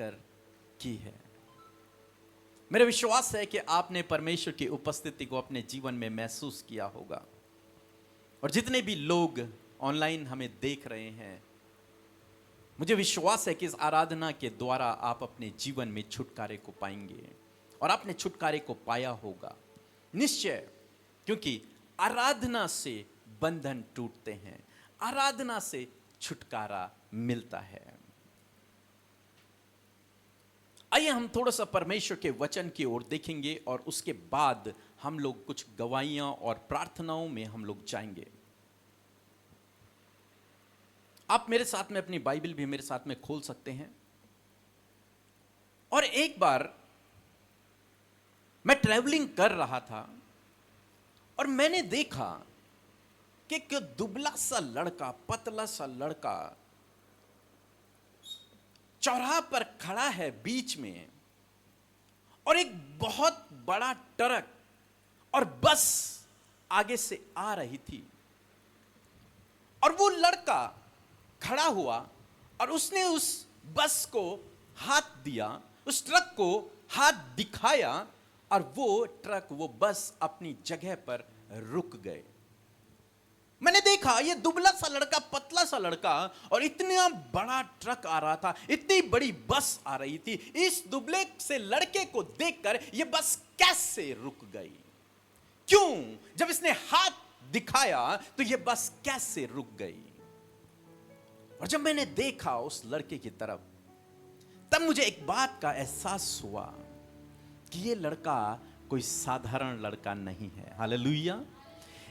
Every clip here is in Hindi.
कर की है। मेरा विश्वास है कि आपने परमेश्वर की उपस्थिति को अपने जीवन में महसूस किया होगा। और जितने भी लोग ऑनलाइन हमें देख रहे हैं, मुझे विश्वास है कि इस आराधना के द्वारा आप अपने जीवन में छुटकारे को पाएंगे और आपने छुटकारे को पाया होगा निश्चय, क्योंकि आराधना से बंधन टूटते हैं, आराधना से छुटकारा मिलता है। आइए हम थोड़ा सा परमेश्वर के वचन की ओर देखेंगे और उसके बाद हम लोग कुछ गवाहियां और प्रार्थनाओं में हम लोग जाएंगे। आप मेरे साथ में अपनी बाइबल भी मेरे साथ में खोल सकते हैं। और एक बार मैं ट्रैवलिंग कर रहा था और मैंने देखा कि एक दुबला सा लड़का, पतला सा लड़का चौराहा पर खड़ा है बीच में, और एक बहुत बड़ा ट्रक और बस आगे से आ रही थी। और वो लड़का खड़ा हुआ और उसने उस बस को हाथ दिया, उस ट्रक को हाथ दिखाया, और वो ट्रक, वो बस अपनी जगह पर रुक गए। मैंने देखा ये दुबला सा लड़का, पतला सा लड़का, और इतना बड़ा ट्रक आ रहा था, इतनी बड़ी बस आ रही थी। इस दुबले से लड़के को देखकर ये बस कैसे रुक गई? क्यों? जब इसने हाथ दिखाया तो ये बस कैसे रुक गई? और जब मैंने देखा उस लड़के की तरफ, तब मुझे एक बात का एहसास हुआ कि ये लड़का कोई साधारण लड़का नहीं है। हालेलुया!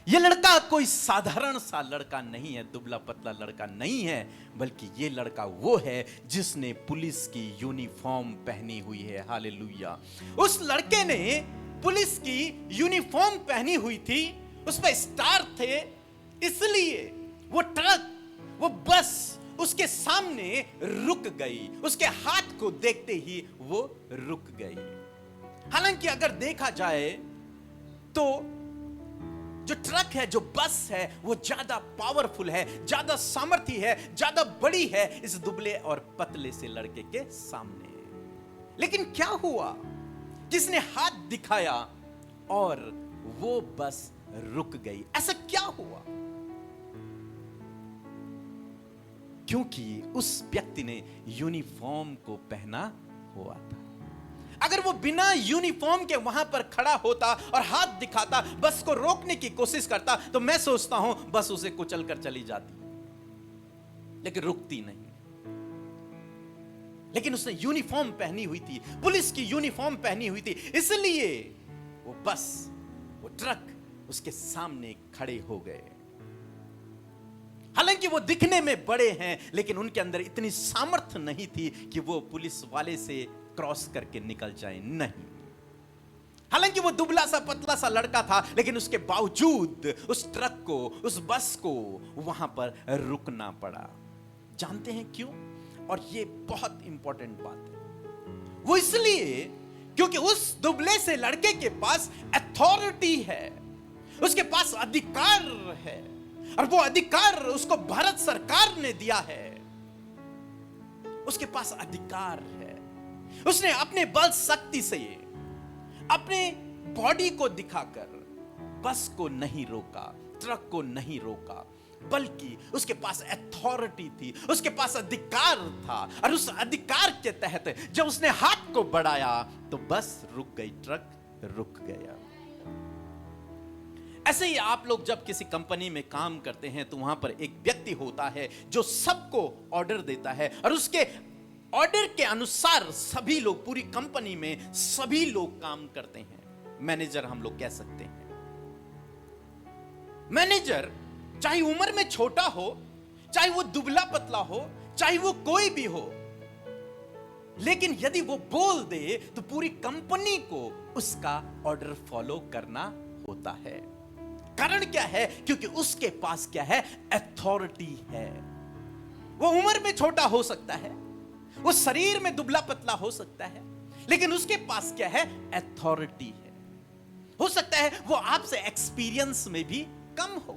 ये लड़का कोई साधारण सा लड़का नहीं है, दुबला पतला लड़का नहीं है, बल्कि ये लड़का वो है जिसने पुलिस की यूनिफॉर्म पहनी हुई है। हालेलुया! उस लड़के ने पुलिस की यूनिफॉर्म पहनी हुई थी, उस पर स्टार थे, इसलिए वो ट्रक, वो बस उसके सामने रुक गई। उसके हाथ को देखते ही वो रुक गई। हालांकि अगर देखा जाए तो जो ट्रक है, जो बस है, वो ज्यादा पावरफुल है, ज्यादा सामर्थी है, ज्यादा बड़ी है इस दुबले और पतले से लड़के के सामने। लेकिन क्या हुआ? किसने हाथ दिखाया और वो बस रुक गई? ऐसा क्या हुआ? क्योंकि उस व्यक्ति ने यूनिफॉर्म को पहना हुआ था। अगर वो बिना यूनिफॉर्म के वहां पर खड़ा होता और हाथ दिखाता, बस को रोकने की कोशिश करता, तो मैं सोचता हूं बस उसे कुचल कर चली जाती, लेकिन रुकती नहीं। लेकिन उसने यूनिफॉर्म पहनी हुई थी, पुलिस की यूनिफॉर्म पहनी हुई थी, इसलिए वो बस, वो ट्रक उसके सामने खड़े हो गए। हालांकि वो दिखने में बड़े हैं, लेकिन उनके अंदर इतनी सामर्थ्य नहीं थी कि वो पुलिस वाले से क्रॉस करके निकल जाए। नहीं, हालांकि वो दुबला सा पतला सा लड़का था, लेकिन उसके बावजूद उस ट्रक को, उस बस को वहां पर रुकना पड़ा। जानते हैं क्यों? और ये बहुत इंपॉर्टेंट बात है। वो इसलिए क्योंकि उस दुबले से लड़के के पास अथॉरिटी है, उसके पास अधिकार है, और वो अधिकार उसको भारत सरकार ने दिया है। उसके पास अधिकार है। उसने अपने बल शक्ति से, अपने बॉडी को दिखाकर बस को नहीं रोका, ट्रक को नहीं रोका, बल्कि उसके पास अथॉरिटी थी, उसके पास अधिकार था, और उस अधिकार के तहत जब उसने हाथ को बढ़ाया तो बस रुक गई, ट्रक रुक गया। ऐसे ही आप लोग जब किसी कंपनी में काम करते हैं तो वहां पर एक व्यक्ति होता है जो सबको ऑर्डर देता है, और उसके ऑर्डर के अनुसार सभी लोग, पूरी कंपनी में सभी लोग काम करते हैं। मैनेजर हम लोग कह सकते हैं। मैनेजर चाहे उम्र में छोटा हो, चाहे वो दुबला पतला हो, चाहे वो कोई भी हो, लेकिन यदि वो बोल दे तो पूरी कंपनी को उसका ऑर्डर फॉलो करना होता है। कारण क्या है? क्योंकि उसके पास क्या है? अथॉरिटी है। वो उम्र में छोटा हो सकता है, वो शरीर में दुबला पतला हो सकता है, लेकिन उसके पास क्या है? अथॉरिटी है। हो सकता है वो आपसे एक्सपीरियंस में भी कम हो,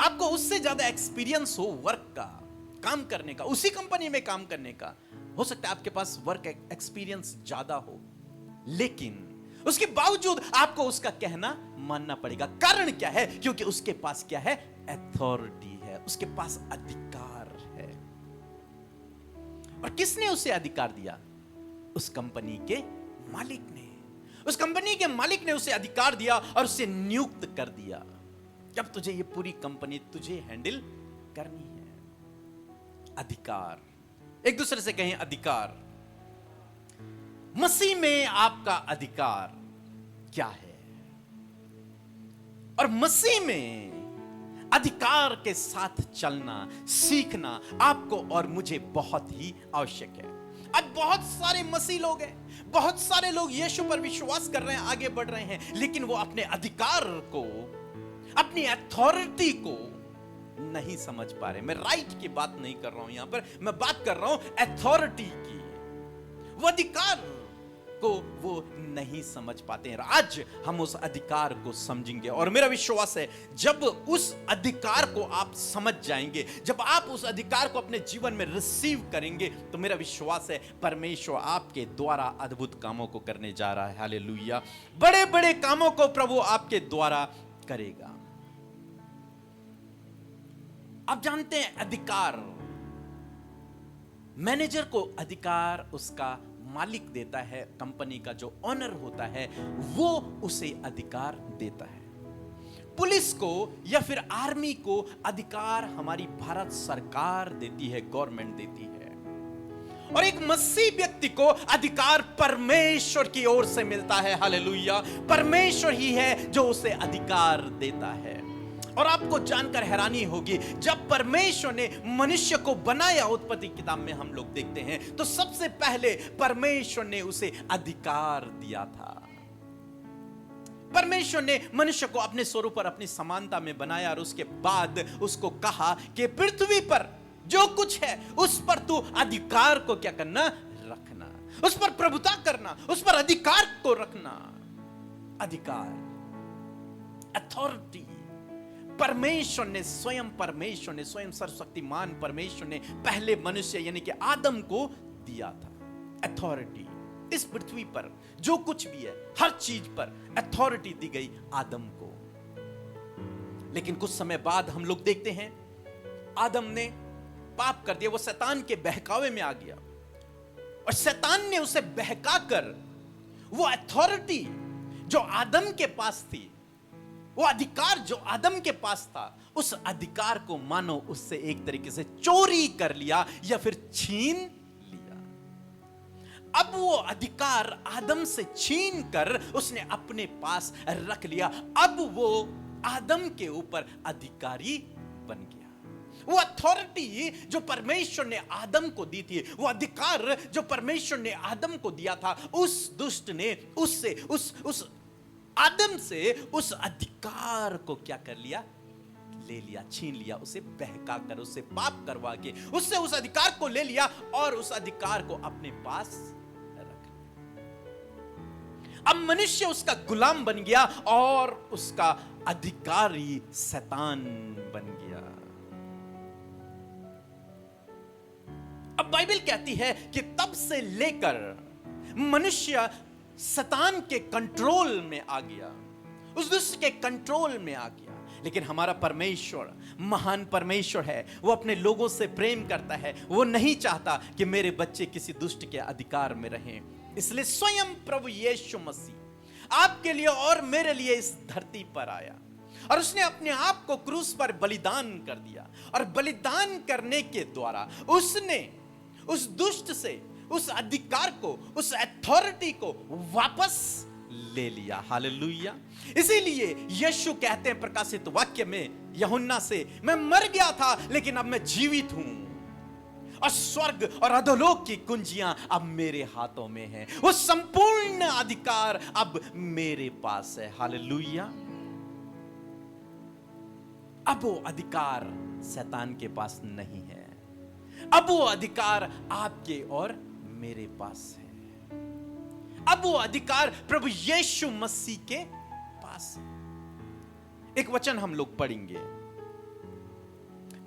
आपको उससे ज्यादा एक्सपीरियंस हो वर्क का, काम करने का, उसी कंपनी में काम करने का, हो सकता है आपके पास वर्क एक्सपीरियंस ज्यादा हो, लेकिन उसके बावजूद आपको उसका कहना मानना पड़ेगा। कारण क्या है? क्योंकि उसके पास क्या है? अथॉरिटी है, उसके पास अधिकार है। और किसने उसे अधिकार दिया? उस कंपनी के मालिक ने। उस कंपनी के मालिक ने उसे अधिकार दिया और उसे नियुक्त कर दिया। जब तुझे ये पूरी कंपनी तुझे हैंडल करनी है। अधिकार, एक दूसरे से कहें अधिकार। मसीह में आपका अधिकार क्या है? और मसीह में अधिकार के साथ चलना सीखना आपको और मुझे बहुत ही आवश्यक है। आज बहुत सारे मसीह लोग हैं, बहुत सारे लोग यीशु पर विश्वास कर रहे हैं, आगे बढ़ रहे हैं, लेकिन वो अपने अधिकार को, अपनी अथॉरिटी को नहीं समझ पा रहे। मैं राइट की बात नहीं कर रहा हूं यहां पर, मैं बात कर रहा हूं अथॉरिटी की। वो अधिकार को वो नहीं समझ पाते हैं। आज हम उस अधिकार को समझेंगे और मेरा विश्वास है जब उस अधिकार को आप समझ जाएंगे, जब आप उस अधिकार को अपने जीवन में रिसीव करेंगे, तो मेरा विश्वास है परमेश्वर आपके द्वारा अद्भुत कामों को करने जा रहा है। हालेलुया। बड़े बड़े कामों को प्रभु आपके द्वारा करेगा। आप जानते हैं अधिकार, मैनेजर को अधिकार उसका मालिक देता है, कंपनी का जो ओनर होता है वो उसे अधिकार देता है। पुलिस को या फिर आर्मी को अधिकार हमारी भारत सरकार देती है, गवर्नमेंट देती है। और एक मसीह व्यक्ति को अधिकार परमेश्वर की ओर से मिलता है। हालेलुया। परमेश्वर ही है जो उसे अधिकार देता है। और आपको जानकर हैरानी होगी, जब परमेश्वर ने मनुष्य को बनाया, उत्पत्ति किताब में हम लोग देखते हैं, तो सबसे पहले परमेश्वर ने उसे अधिकार दिया था। परमेश्वर ने मनुष्य को अपने स्वरूप पर, अपनी समानता में बनाया और उसके बाद उसको कहा कि पृथ्वी पर जो कुछ है उस पर तू अधिकार को क्या करना? रखना। उस पर प्रभुता करना, उस पर अधिकार को रखना। अधिकार, अथॉरिटी परमेश्वर ने स्वयं सर्वशक्तिमान परमेश्वर ने पहले मनुष्य यानी कि आदम को दिया था। अथॉरिटी इस पृथ्वी पर जो कुछ भी है, हर चीज पर अथॉरिटी दी गई आदम को। लेकिन कुछ समय बाद हम लोग देखते हैं आदम ने पाप कर दिया, वो शैतान के बहकावे में आ गया और शैतान ने उसे बहकाकर वो अथॉरिटी जो आदम के पास थी, वो अधिकार जो आदम के पास था, उस अधिकार को मानो उससे एक तरीके से चोरी कर लिया या फिर छीन लिया। अब वो अधिकार आदम से छीन कर उसने अपने पास रख लिया। अब वो आदम के ऊपर अधिकारी बन गया। वो अथॉरिटी जो परमेश्वर ने आदम को दी थी, वो अधिकार जो परमेश्वर ने आदम को दिया था, उस दुष्ट ने उससे उस आदम से उस अधिकार को क्या कर लिया? ले लिया, छीन लिया, उसे बहका कर, उससे पाप करवा के उससे उस अधिकार को ले लिया और उस अधिकार को अपने पास रख लिया। अब मनुष्य उसका गुलाम बन गया और उसका अधिकारी शैतान बन गया। अब बाइबल कहती है कि तब से लेकर मनुष्य शैतान के कंट्रोल में आ गया, उस दुष्ट के कंट्रोल में आ गया। लेकिन हमारा परमेश्वर महान परमेश्वर है, वो अपने लोगों से प्रेम करता है। वो नहीं चाहता कि मेरे बच्चे किसी दुष्ट के अधिकार में रहें। इसलिए स्वयं प्रभु यीशु मसीह आपके लिए और मेरे लिए इस धरती पर आया और उसने अपने आप को क्रूस पर बलिदान कर दिया। और बलिदान करने के द्वारा उसने उस दुष्ट से उस अधिकार को, उस अथॉरिटी को वापस ले लिया। हालेलुया। इसीलिए यीशु कहते हैं प्रकाशित वाक्य में यूहन्ना से, मैं मर गया था लेकिन अब मैं जीवित हूं और स्वर्ग और अधोलोक की कुंजियां अब मेरे हाथों में हैं। वो संपूर्ण अधिकार अब मेरे पास है। हालेलुया। अब वो अधिकार शैतान के पास नहीं है, अब वो अधिकार आपके और मेरे पास है। अब वो अधिकार प्रभु यीशु मसीह के पास है। एक वचन हम लोग पढ़ेंगे,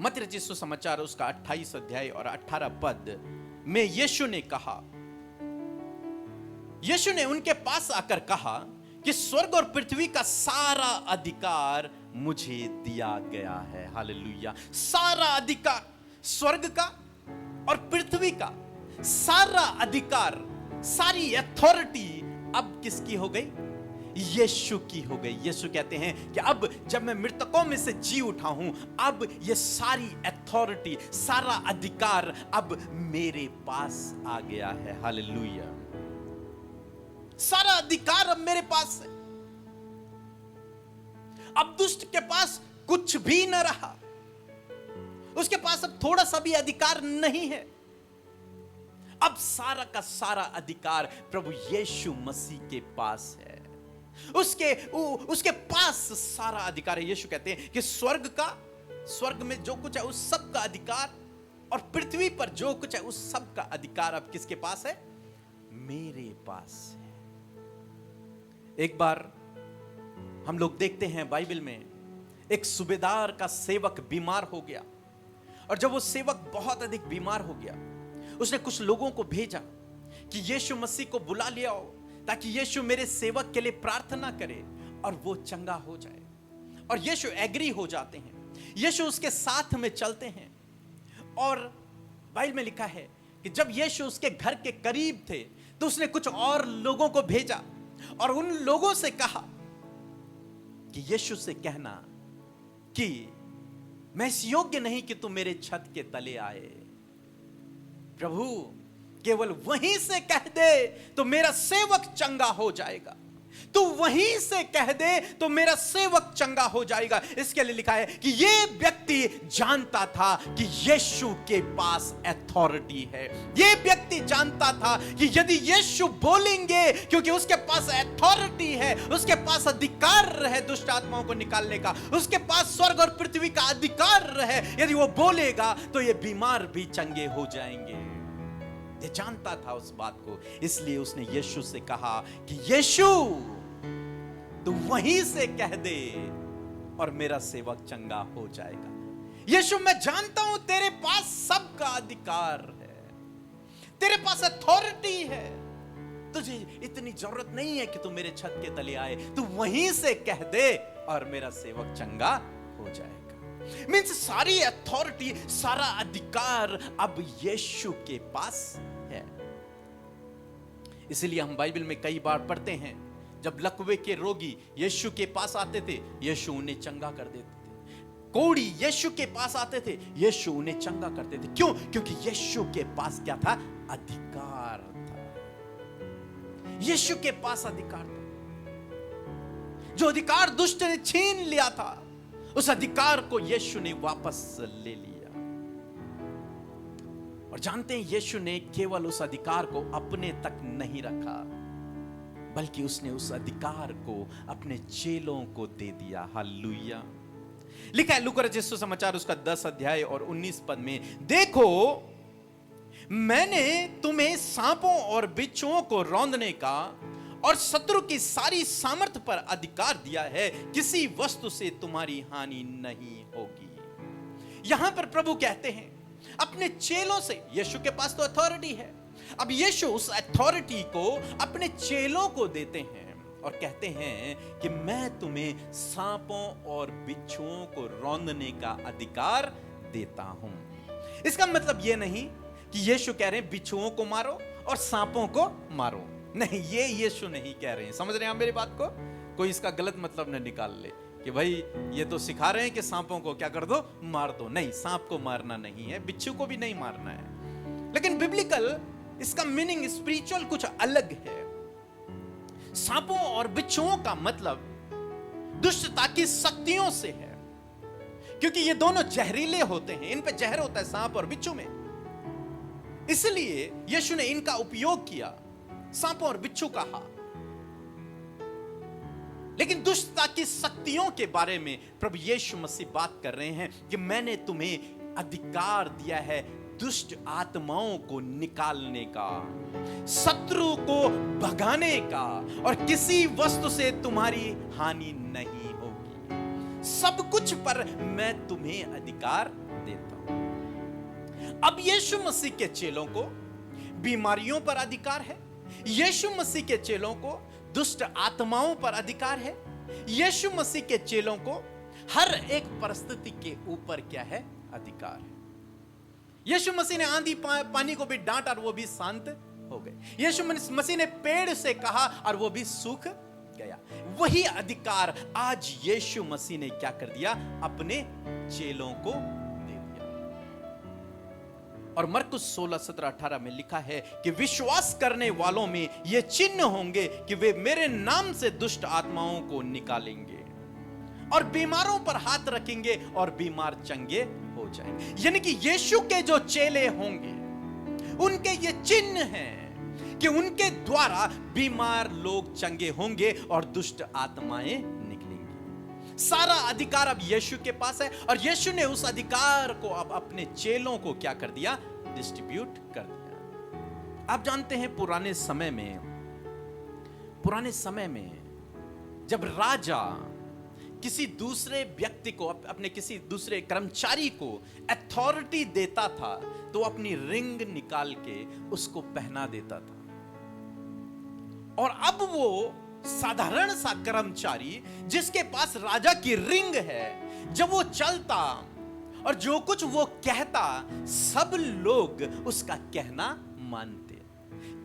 मत्ती रचित सुसमाचार उसका 28 अध्याय और 18 पद। में यीशु ने उनके पास आकर कहा कि स्वर्ग और पृथ्वी का सारा अधिकार मुझे दिया गया है। हालेलुया। सारा अधिकार, स्वर्ग का और पृथ्वी का सारा अधिकार, सारी अथॉरिटी अब किसकी हो गई? यीशु की हो गई। यीशु कहते हैं कि अब जब मैं मृतकों में से जी उठा हूं, अब ये सारी अथॉरिटी, सारा अधिकार अब मेरे पास आ गया है। हालेलुया। सारा अधिकार अब मेरे पास है। अब दुष्ट के पास कुछ भी न रहा, उसके पास अब थोड़ा सा भी अधिकार नहीं है। अब सारा का सारा अधिकार प्रभु यीशु मसीह के पास है। उसके पास सारा अधिकार है। यीशु कहते हैं कि स्वर्ग में जो कुछ है उस सब का अधिकार, और पृथ्वी पर जो कुछ है उस सब का अधिकार अब किसके पास है? मेरे पास है। एक बार हम लोग देखते हैं बाइबल में, एक सूबेदार का सेवक बीमार हो गया, और जब वो सेवक बहुत अधिक बीमार हो गया, उसने कुछ लोगों को भेजा कि यीशु मसीह को बुला ले आओ ताकि यीशु मेरे सेवक के लिए प्रार्थना करे और वो चंगा हो जाए। और यीशु एग्री हो जाते हैं, यीशु उसके साथ में चलते हैं। और बाइबल में लिखा है कि जब यीशु उसके घर के करीब थे तो उसने कुछ और लोगों को भेजा और उन लोगों से कहा कि यीशु से कहना कि मैं इस योग्य नहीं कि तुम मेरे छत के तले आए, प्रभु केवल वहीं से कह दे तो मेरा सेवक चंगा हो जाएगा। तू वहीं से कह दे तो मेरा सेवक चंगा हो जाएगा। इसके लिए लिखा है कि ये व्यक्ति जानता था कि यीशु के पास अथॉरिटी है। ये व्यक्ति जानता था कि यदि यीशु बोलेंगे, क्योंकि उसके पास अथॉरिटी है, उसके पास अधिकार है दुष्ट आत्माओं को निकालने का, उसके पास स्वर्ग और पृथ्वी का अधिकार है, यदि वो बोलेगा तो ये बीमार भी चंगे हो जाएंगे। ये जानता था उस बात को, इसलिए उसने यीशु से कहा कि यीशु तू वहीं से कह दे और मेरा सेवक चंगा हो जाएगा। यीशु मैं जानता हूं तेरे पास सबका अधिकार है, तेरे पास अथॉरिटी है, तुझे इतनी जरूरत नहीं है कि तू मेरे छत के तले आए, तू वहीं से कह दे और मेरा सेवक चंगा हो जाएगा। मीन्स सारी अथॉरिटी, सारा अधिकार अब यीशु के पास है। इसलिए हम बाइबल में कई बार पढ़ते हैं, जब लकवे के रोगी यीशु के पास आते थे, यीशु उन्हें चंगा कर देते थे। कोढ़ी यीशु के पास आते थे, यीशु उन्हें चंगा करते थे। क्यों? क्योंकि यीशु के पास क्या था? अधिकार था। यीशु के पास अधिकार था। जो अधिकार दुष्ट ने छीन लिया था, उस अधिकार को यीशु ने वापस ले लिया। और जानते हैं, यीशु ने केवल उस अधिकार को अपने तक नहीं रखा, बल्कि उसने उस अधिकार को अपने चेलों को दे दिया। हालेलुया। लिखा है लूका रचित सुसमाचार उसका 10 अध्याय और 19 पद में, देखो मैंने तुम्हें सांपों और बिच्छुओं को रौंदने का और शत्रु की सारी सामर्थ्य पर अधिकार दिया है, किसी वस्तु से तुम्हारी हानि नहीं होगी। यहां पर प्रभु कहते हैं अपने चेलों से, यीशु के पास तो अथॉरिटी है, अब यीशु उस अथॉरिटी को अपने चेलों को देते हैं और कहते हैं कि मैं तुम्हें सांपों और बिच्छुओं को रौंदने का अधिकार देता हूं। इसका मतलब यह नहीं कि यीशु कह रहे हैं बिच्छुओं को मारो और सांपों को मारो, नहीं, ये यीशु नहीं कह रहे हैं। समझ रहे हैं आप मेरी बात को? कोई इसका गलत मतलब न निकाल ले कि भाई ये तो सिखा रहे हैं कि सांपों को क्या कर दो, मार दो। नहीं, सांप को मारना नहीं है, बिच्छू को भी नहीं मारना है। लेकिन बिब्लिकल इसका मीनिंग, स्पिरिचुअल कुछ अलग है। सांपों और बिच्छुओं का मतलब दुष्टता की शक्तियों से है, क्योंकि ये दोनों जहरीले होते हैं, इन पे जहर होता है सांप और बिच्छू में। इसलिए यीशु ने इनका उपयोग किया, सांपों और बिच्छू कहा। लेकिन दुष्टता की शक्तियों के बारे में प्रभु यीशु मसीह बात कर रहे हैं कि मैंने तुम्हें अधिकार दिया है दुष्ट आत्माओं को निकालने का, शत्रु को भगाने का, और किसी वस्तु से तुम्हारी हानि नहीं होगी। सब कुछ पर मैं तुम्हें अधिकार देता हूं। अब यीशु मसीह के चेलों को बीमारियों पर अधिकार है। यीशु मसीह के चेलों को दुष्ट आत्माओं पर अधिकार है। यीशु मसीह के चेलों को हर एक परिस्थिति के ऊपर क्या है? अधिकार है। यीशु मसीह ने आंधी पानी को भी डांटा और वो भी शांत हो गए। यीशु मसीह ने पेड़ से कहा और वो भी सूख गया। वही अधिकार आज यीशु मसीह ने क्या कर दिया? अपने चेलों को दे दिया। और मरकुस 16, 17, 18 में लिखा है कि विश्वास करने वालों में ये चिन्ह होंगे कि वे मेरे नाम से दुष्ट आत्माओं को निकालेंगे और बीमारों पर हाथ रखेंगे और बीमार चंगे हो जाएंगे। यानी कि यीशु के जो चेले होंगे उनके ये चिन्ह हैं कि उनके द्वारा बीमार लोग चंगे होंगे और दुष्ट आत्माएं निकलेंगी। सारा अधिकार अब यीशु के पास है और यीशु ने उस अधिकार को अब अपने चेलों को क्या कर दिया? डिस्ट्रीब्यूट कर दिया। आप जानते हैं पुराने समय में जब राजा किसी दूसरे व्यक्ति को, अपने किसी दूसरे कर्मचारी को अथॉरिटी देता था तो अपनी रिंग निकाल के उसको पहना देता था। और अब वो साधारण सा कर्मचारी जिसके पास राजा की रिंग है, जब वो चलता और जो कुछ वो कहता, सब लोग उसका कहना मानते।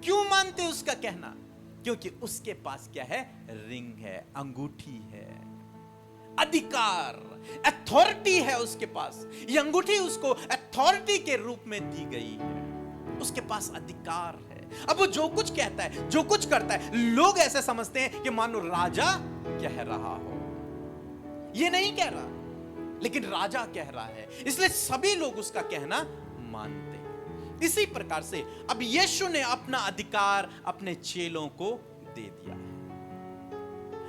क्यों मानते उसका कहना? क्योंकि उसके पास क्या है? रिंग है, अंगूठी है, अधिकार, अथॉरिटी है उसके पास। ये अंगूठी उसको अथॉरिटी के रूप में दी गई है। उसके पास अधिकार है। अब वो जो कुछ कहता है, जो कुछ करता है, लोग ऐसे समझते हैं कि मानो राजा कह रहा हो। ये नहीं कह रहा, लेकिन राजा कह रहा है, इसलिए सभी लोग उसका कहना मानते हैं। इसी प्रकार से अब यीशु ने अपना अधिकार अपने चेलों को दे दिया है।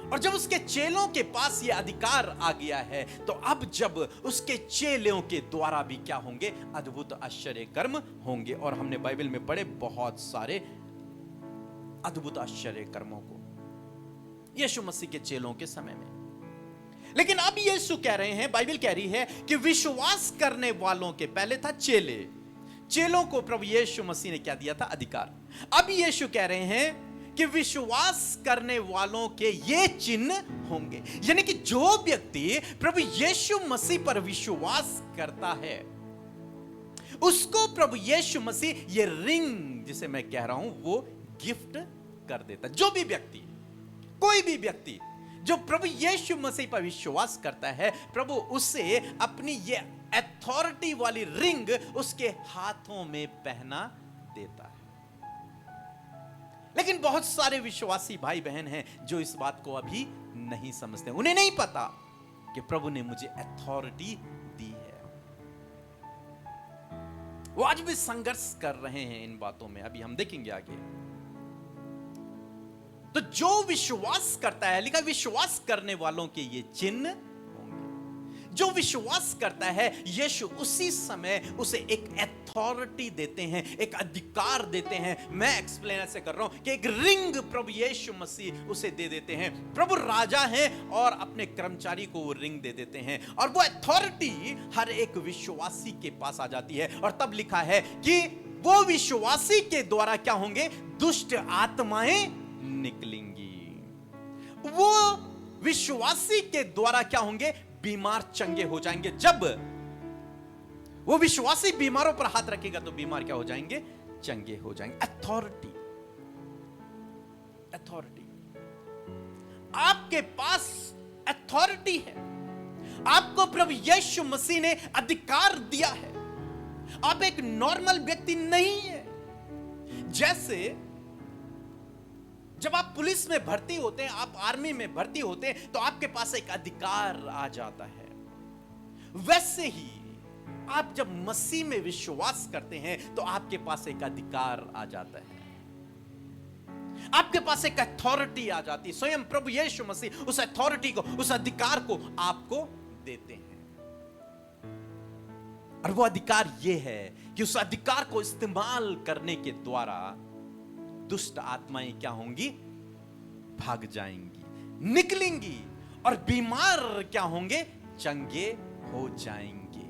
और जब उसके चेलों के पास यह अधिकार आ गया है, तो अब जब उसके चेलों के द्वारा भी क्या होंगे? अद्भुत आश्चर्य कर्म होंगे। और हमने बाइबल में पढ़े बहुत सारे अद्भुत आश्चर्य कर्मों को यीशु मसीह के चेलों के समय में। लेकिन अब यीशु कह रहे हैं, बाइबल कह रही है कि विश्वास करने वालों के, पहले था चेलों को प्रभु यीशु मसीह ने क्या दिया था? अधिकार। अब यीशु कह रहे हैं कि विश्वास करने वालों के ये चिन्ह होंगे। यानी कि जो व्यक्ति प्रभु यीशु मसीह पर विश्वास करता है, उसको प्रभु यीशु मसीह ये रिंग, जिसे मैं कह रहा हूं, वो गिफ्ट कर देता। जो भी व्यक्ति, कोई भी व्यक्ति जो प्रभु यीशु मसीह पर विश्वास करता है, प्रभु उसे अपनी ये अथॉरिटी वाली रिंग उसके हाथों में पहना देता है। लेकिन बहुत सारे विश्वासी भाई बहन हैं जो इस बात को अभी नहीं समझते। उन्हें नहीं पता कि प्रभु ने मुझे अथॉरिटी दी है। वो आज भी संघर्ष कर रहे हैं इन बातों में। अभी हम देखेंगे आगे। तो जो विश्वास करता है, लिखा विश्वास करने वालों के ये चिन्ह होंगे। जो विश्वास करता है, यीशु उसी समय उसे एक अथॉरिटी देते हैं, एक अधिकार देते हैं। मैं एक्सप्लेन ऐसे कर रहा हूं कि एक रिंग प्रभु यीशु मसीह उसे दे देते हैं। प्रभु राजा हैं और अपने कर्मचारी को वो रिंग दे देते हैं, और वो अथॉरिटी हर एक विश्वासी के पास आ जाती है। और तब लिखा है कि वो विश्वासी के द्वारा क्या होंगे? दुष्ट आत्माएं निकलेंगी। वो विश्वासी के द्वारा क्या होंगे? बीमार चंगे हो जाएंगे। जब वो विश्वासी बीमारों पर हाथ रखेगा तो बीमार क्या हो जाएंगे? चंगे हो जाएंगे। अथॉरिटी। आपके पास अथॉरिटी है। आपको प्रभु यीशु मसीह ने अधिकार दिया है। आप एक नॉर्मल व्यक्ति नहीं है। जैसे जब आप पुलिस में भर्ती होते हैं, आप आर्मी में भर्ती होते हैं, तो आपके पास एक अधिकार आ जाता है। वैसे ही आप जब मसीह में विश्वास करते हैं तो आपके पास एक अधिकार आ जाता है। आपके पास एक अथॉरिटी आ जाती है। स्वयं प्रभु यीशु मसीह उस अथॉरिटी को, उस अधिकार को आपको देते हैं। और वो अधिकार ये है कि उस अधिकार को इस्तेमाल करने के द्वारा दुष्ट आत्माएं क्या होंगी? भाग जाएंगी, निकलेंगी, और बीमार क्या होंगे? चंगे हो जाएंगे।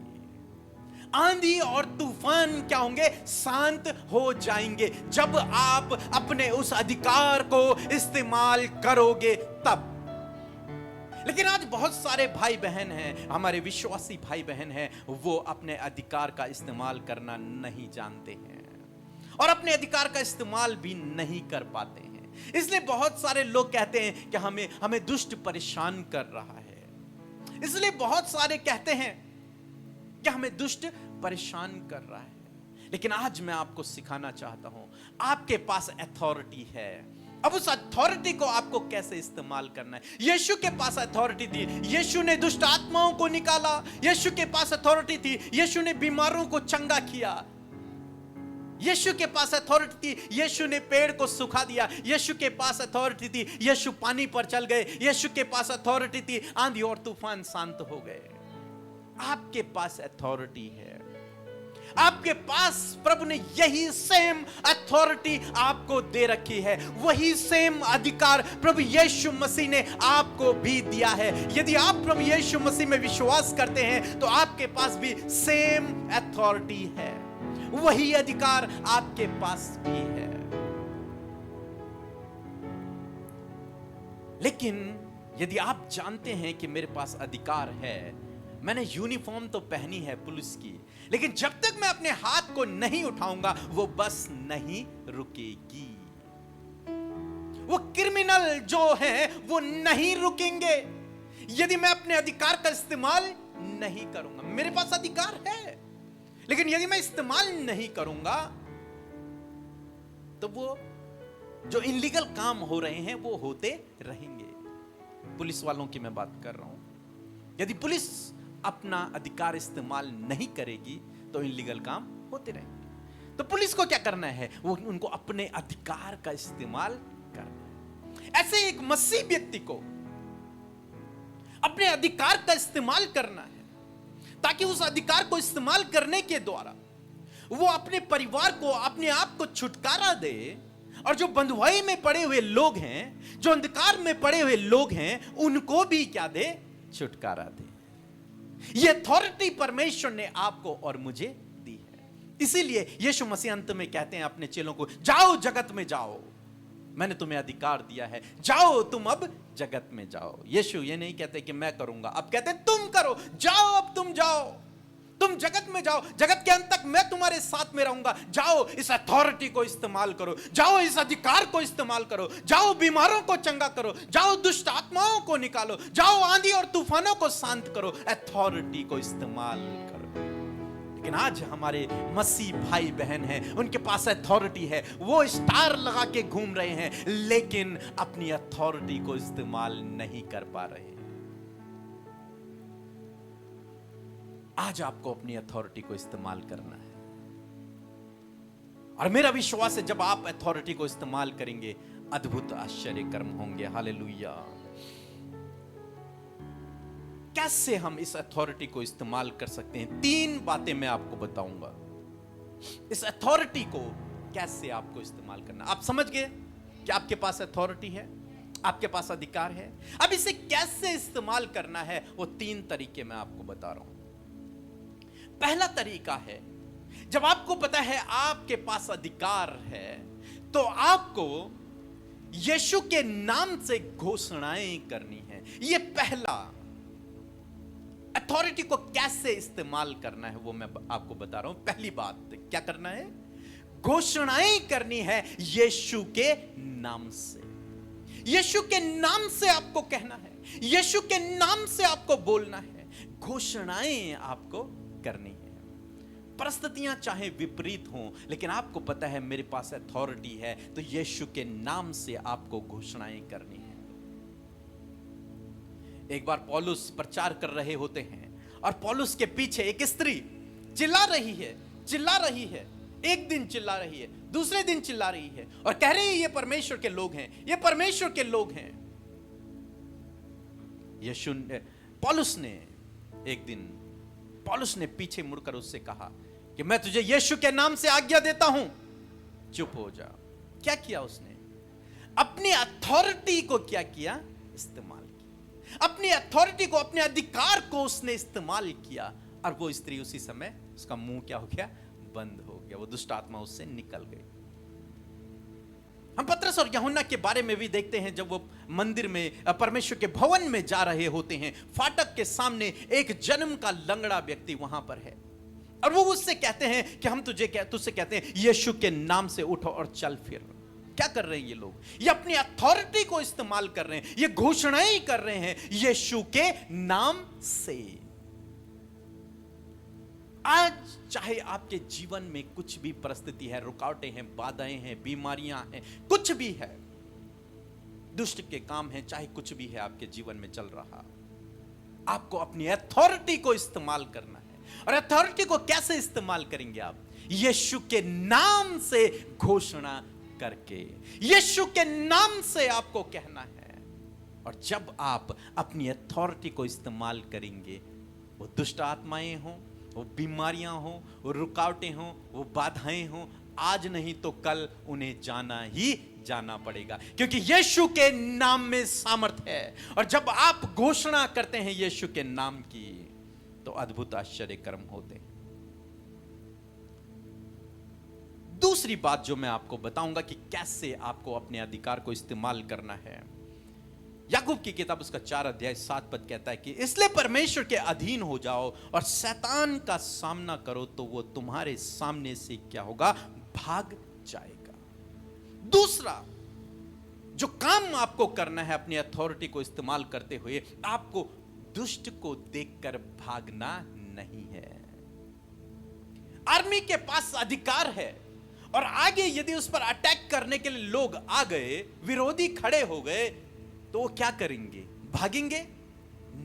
आंधी और तूफान क्या होंगे? शांत हो जाएंगे जब आप अपने उस अधिकार को इस्तेमाल करोगे तब। लेकिन आज बहुत सारे भाई बहन हैं, हमारे विश्वासी भाई बहन हैं, वो अपने अधिकार का इस्तेमाल करना नहीं जानते हैं और अपने अधिकार का इस्तेमाल भी नहीं कर पाते हैं। इसलिए बहुत सारे लोग कहते हैं कि हमें दुष्ट परेशान कर रहा है। इसलिए बहुत सारे कहते हैं कि हमें दुष्ट परेशान कर रहा है। लेकिन आज मैं आपको सिखाना चाहता हूं, आपके पास अथॉरिटी है। अब उस अथॉरिटी को आपको कैसे इस्तेमाल करना है। यीशु के पास अथॉरिटी थी, यीशु ने दुष्ट आत्माओं को निकाला। यीशु के पास अथॉरिटी थी, यीशु ने बीमारों को चंगा किया। यीशु के पास अथॉरिटी थी, यीशु ने पेड़ को सुखा दिया। यीशु के पास अथॉरिटी थी, यीशु पानी पर चल गए। यीशु के पास अथॉरिटी थी, आंधी और तूफान शांत हो गए। आपके पास अथॉरिटी है, आपके पास प्रभु ने यही सेम अथॉरिटी आपको दे रखी है। वही सेम अधिकार प्रभु यीशु मसीह ने आपको भी दिया है। यदि आप प्रभु यीशु मसीह में विश्वास करते हैं तो आपके पास भी सेम अथॉरिटी है, वही अधिकार आपके पास भी है। लेकिन यदि आप जानते हैं कि मेरे पास अधिकार है, मैंने यूनिफॉर्म तो पहनी है पुलिस की, लेकिन जब तक मैं अपने हाथ को नहीं उठाऊंगा वो बस नहीं रुकेगी। वो क्रिमिनल जो है वो नहीं रुकेंगे यदि मैं अपने अधिकार का इस्तेमाल नहीं करूंगा। मेरे पास अधिकार है, लेकिन यदि मैं इस्तेमाल नहीं करूंगा तो वो जो इलीगल काम हो रहे हैं वो होते रहेंगे। पुलिस वालों की मैं बात कर रहा हूं। यदि पुलिस अपना अधिकार इस्तेमाल नहीं करेगी तो इलीगल काम होते रहेंगे। तो पुलिस को क्या करना है, वो उनको अपने अधिकार का इस्तेमाल करना है। ऐसे एक मसीह व्यक्ति को अपने अधिकार का इस्तेमाल करना है ताकि उस अधिकार को इस्तेमाल करने के द्वारा वो अपने परिवार को, अपने आप को छुटकारा दे और जो बंधुआई में पड़े हुए लोग हैं, जो अंधकार में पड़े हुए लोग हैं, उनको भी क्या दे, छुटकारा दे। यह अथॉरिटी परमेश्वर ने आपको और मुझे दी है। इसीलिए यीशु मसीह अंत में कहते हैं अपने चेलों को, जाओ जगत में जाओ, मैंने तुम्हें अधिकार दिया है, जाओ तुम अब जगत में जाओ। यीशु ये नहीं कहते कि मैं करूंगा, अब कहते तुम करो, जाओ अब तुम जाओ, तुम जगत में जाओ, जगत के अंत तक मैं तुम्हारे साथ में रहूंगा। जाओ इस अथॉरिटी को इस्तेमाल करो, जाओ इस अधिकार को इस्तेमाल करो, जाओ बीमारों को चंगा करो, जाओ दुष्ट आत्माओं को निकालो, जाओ आंधी और तूफानों को शांत करो, अथॉरिटी को इस्तेमाल करो। लेकिन आज हमारे मसीह भाई बहन हैं, उनके पास अथॉरिटी है, वो स्टार लगा के घूम रहे हैं, लेकिन अपनी अथॉरिटी को इस्तेमाल नहीं कर पा रहे। आज आपको अपनी अथॉरिटी को इस्तेमाल करना है और मेरा विश्वास है जब आप अथॉरिटी को इस्तेमाल करेंगे अद्भुत आश्चर्य कर्म होंगे। हालेलुया। कैसे हम इस अथॉरिटी को इस्तेमाल कर सकते हैं, 3 बातें मैं आपको बताऊंगा। इस अथॉरिटी को कैसे आपको इस्तेमाल करना। आप समझ गए कि आपके पास अथॉरिटी है, आपके पास अधिकार है। अब इसे कैसे इस्तेमाल करना है वो 3 तरीके मैं आपको बता रहा हूं। पहला तरीका है, जब आपको पता है आपके पास अधिकार है तो आपको यीशु के नाम से घोषणाएं करनी है। यह पहला, अथॉरिटी को कैसे इस्तेमाल करना है वो मैं आपको बता रहा हूं। पहली बात क्या करना है, घोषणाएं करनी है यीशु के नाम से। यीशु के नाम से आपको कहना है, यीशु के नाम से आपको बोलना है, घोषणाएं आपको करनी है। परिस्थितियां चाहे विपरीत हों, लेकिन आपको पता है मेरे पास अथॉरिटी है, तो यीशु के नाम से आपको घोषणाएं करनी है। एक बार पौलुस प्रचार कर रहे होते हैं और पौलुस के पीछे एक स्त्री चिल्ला रही है। एक दिन चिल्ला रही है, दूसरे दिन चिल्ला रही है और कह रही है ये परमेश्वर के लोग हैं, ये परमेश्वर के लोग हैं। पौलुस ने पीछे मुड़कर उससे कहा कि मैं तुझे यीशु के नाम से आज्ञा देता हूं, चुप हो जा। क्या किया उसने, अपनी अथॉरिटी को क्या किया, इस्तेमाल किया। अपनी अथॉरिटी को, अपने अधिकार को उसने इस्तेमाल किया और वो स्त्री उसी समय उसका मुंह क्या हो गया, बंद हो गया। गया, वो दुष्ट आत्मा उससे निकल गई। हम पतरस और यूहन्ना के बारे में भी देखते हैं, जब वो मंदिर में परमेश्वर के भवन में जा रहे होते हैं, फाटक के सामने एक जन्म का लंगड़ा व्यक्ति वहां पर है, और वो उससे कहते हैं कि हम तुझसे कहते हैं यीशु के नाम से उठो और चल फिर। क्या कर रहे हैं ये लोग? ये अपनी अथॉरिटी को इस्तेमाल कर रहे हैं, ये घोषणाएं कर रहे हैं यीशु के नाम से। आज चाहे आपके जीवन में कुछ भी परिस्थिति है, रुकावटें हैं, बाधाएं हैं, बीमारियां हैं, कुछ भी है, दुष्ट के काम है, चाहे कुछ भी है आपके जीवन में चल रहा, आपको अपनी अथॉरिटी को इस्तेमाल करना है। और अथॉरिटी को कैसे इस्तेमाल करेंगे आप? यीशु के नाम से घोषणा करके, यीशु के नाम से आपको कहना है। और जब आप अपनी अथॉरिटी को इस्तेमाल करेंगे, वो दुष्ट आत्माएं हों, वो बीमारियां हो, वो रुकावटें हो, वो बाधाएं हो, आज नहीं तो कल उन्हें जाना ही जाना पड़ेगा, क्योंकि यीशु के नाम में सामर्थ है। और जब आप घोषणा करते हैं यीशु के नाम की, तो अद्भुत आश्चर्य कर्म होते हैं। दूसरी बात जो मैं आपको बताऊंगा कि कैसे आपको अपने अधिकार को इस्तेमाल करना है, याकूब की किताब उसका 4 अध्याय 7 पद कहता है कि इसलिए परमेश्वर के अधीन हो जाओ और शैतान का सामना करो, तो वो तुम्हारे सामने से क्या होगा? भाग जाएगा। दूसरा जो काम आपको करना है अपनी अथॉरिटी को इस्तेमाल करते हुए, आपको दुष्ट को देखकर भागना नहीं है। आर्मी के पास अधिकार है, और आगे यदि उस पर अटैक करने के लिए लोग आ गए, विरोधी खड़े हो गए, तो वो क्या करेंगे? भागेंगे?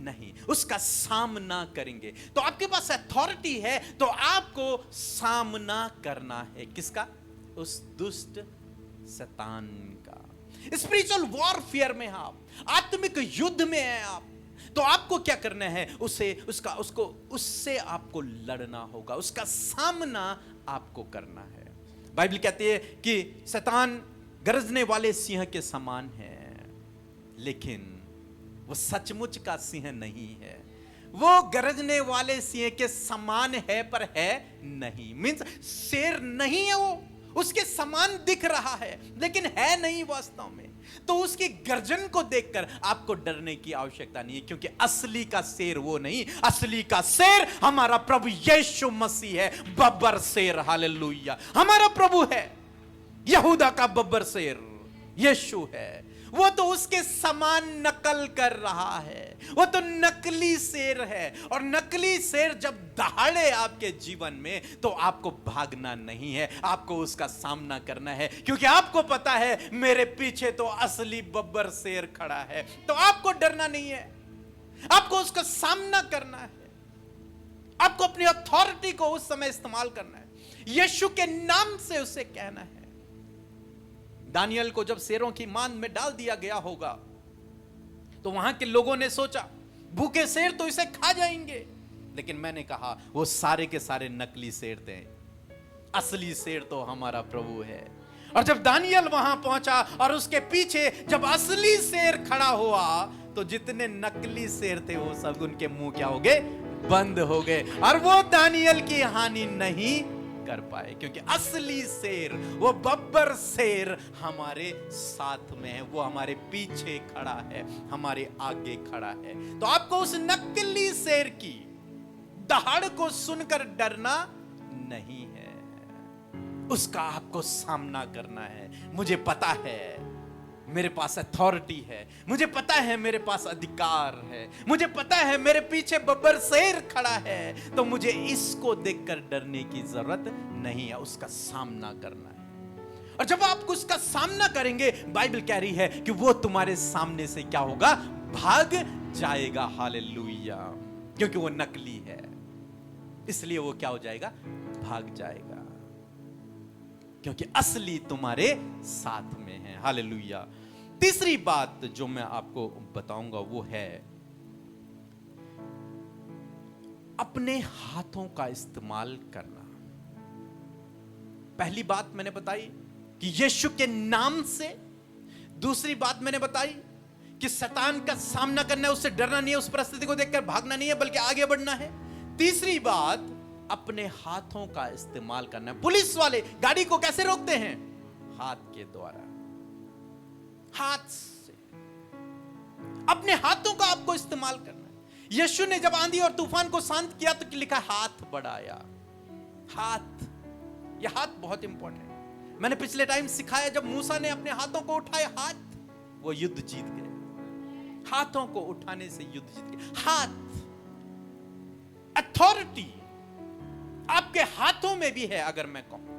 नहीं, उसका सामना करेंगे। तो आपके पास अथॉरिटी है, तो आपको सामना करना है। किसका? उस दुष्ट शैतान का। स्पिरिचुअल वॉरफेयर में आप, आत्मिक युद्ध में हैं आप, तो आपको क्या करना है? उससे आपको लड़ना होगा, उसका सामना आपको करना है। बाइबल कहती है कि शैतान गरजने वाले सिंह के समान है, लेकिन वो सचमुच का सिंह नहीं है। वो गरजने वाले सिंह के समान है, पर है नहीं। मींस शेर नहीं है, वो उसके समान दिख रहा है, लेकिन है नहीं वास्तव में। तो उसकी गर्जन को देखकर आपको डरने की आवश्यकता नहीं है, क्योंकि असली का शेर वो नहीं, असली का शेर हमारा प्रभु यीशु मसीह है, बब्बर शेर। हालेलुया! हमारा प्रभु है, यहूदा का बब्बर शेर यीशु है। वो तो उसके समान नकल कर रहा है, वो तो नकली शेर है। और नकली शेर जब दहाड़े आपके जीवन में, तो आपको भागना नहीं है, आपको उसका सामना करना है, क्योंकि आपको पता है मेरे पीछे तो असली बब्बर शेर खड़ा है। तो आपको डरना नहीं है, आपको उसका सामना करना है, आपको अपनी अथॉरिटी को उस समय इस्तेमाल करना है, यीशु के नाम से उसे कहना है। दानियल को जब शेरों की मान में डाल दिया गया होगा, तो वहां के लोगों ने सोचा भूखे शेर तो इसे खा जाएंगे, लेकिन मैंने कहा वो सारे के सारे नकली शेर थे, असली शेर तो हमारा प्रभु है। और जब दानियल वहां पहुंचा और उसके पीछे जब असली शेर खड़ा हुआ, तो जितने नकली शेर थे वो सब उनके मुंह क्या हो गए? बंद हो गए, और वो दानियल की हानि नहीं कर पाए, क्योंकि असली शेर, वो बब्बर शेर हमारे साथ में है, वो हमारे पीछे खड़ा है, हमारे आगे खड़ा है। तो आपको उस नकली शेर की दहाड़ को सुनकर डरना नहीं है, उसका आपको सामना करना है। मुझे पता है मेरे पास अथॉरिटी है, मुझे पता है मेरे पास अधिकार है, मुझे पता है मेरे पीछे बब्बर शेर खड़ा है, तो मुझे इसको देखकर डरने की जरूरत नहीं है, उसका सामना करना है। और जब आप उसका सामना करेंगे, बाइबल कह रही है कि वो तुम्हारे सामने से क्या होगा? भाग जाएगा। हालेलुया! क्योंकि वो नकली है, इसलिए वो क्या हो जाएगा? भाग जाएगा, क्योंकि असली तुम्हारे साथ में है। हालेलुया! तीसरी बात जो मैं आपको बताऊंगा वो है अपने हाथों का इस्तेमाल करना। पहली बात मैंने बताई कि यीशु के नाम से, दूसरी बात मैंने बताई कि शैतान का सामना करना है, उससे डरना नहीं है, उस परिस्थिति को देखकर भागना नहीं है, बल्कि आगे बढ़ना है। तीसरी बात, अपने हाथों का इस्तेमाल करना है। पुलिस वाले गाड़ी को कैसे रोकते हैं? हाथ के द्वारा, हाथ से। अपने हाथों का आपको इस्तेमाल करना है। यीशु ने जब आंधी और तूफान को शांत किया तो लिखा हाथ बढ़ाया। हाथ, यह हाथ बहुत इंपॉर्टेंट है। मैंने पिछले टाइम सिखाया, जब मूसा ने अपने हाथों को उठाए हाथ, वो युद्ध जीत गए। हाथों को उठाने से युद्ध जीत गए। हाथ, अथॉरिटी आपके हाथों में भी है। अगर मैं कहूं,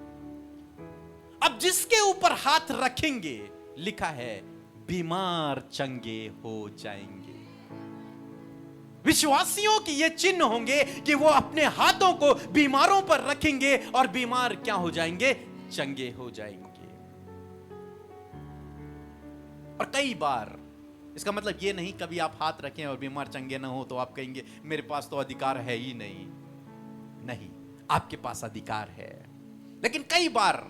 अब जिसके ऊपर हाथ रखेंगे, लिखा है बीमार चंगे हो जाएंगे। विश्वासियों की ये चिन्ह होंगे कि वो अपने हाथों को बीमारों पर रखेंगे और बीमार क्या हो जाएंगे? चंगे हो जाएंगे। और कई बार, इसका मतलब ये नहीं कभी आप हाथ रखें और बीमार चंगे ना हो तो आप कहेंगे मेरे पास तो अधिकार है ही नहीं। नहीं, आपके पास अधिकार है। लेकिन कई बार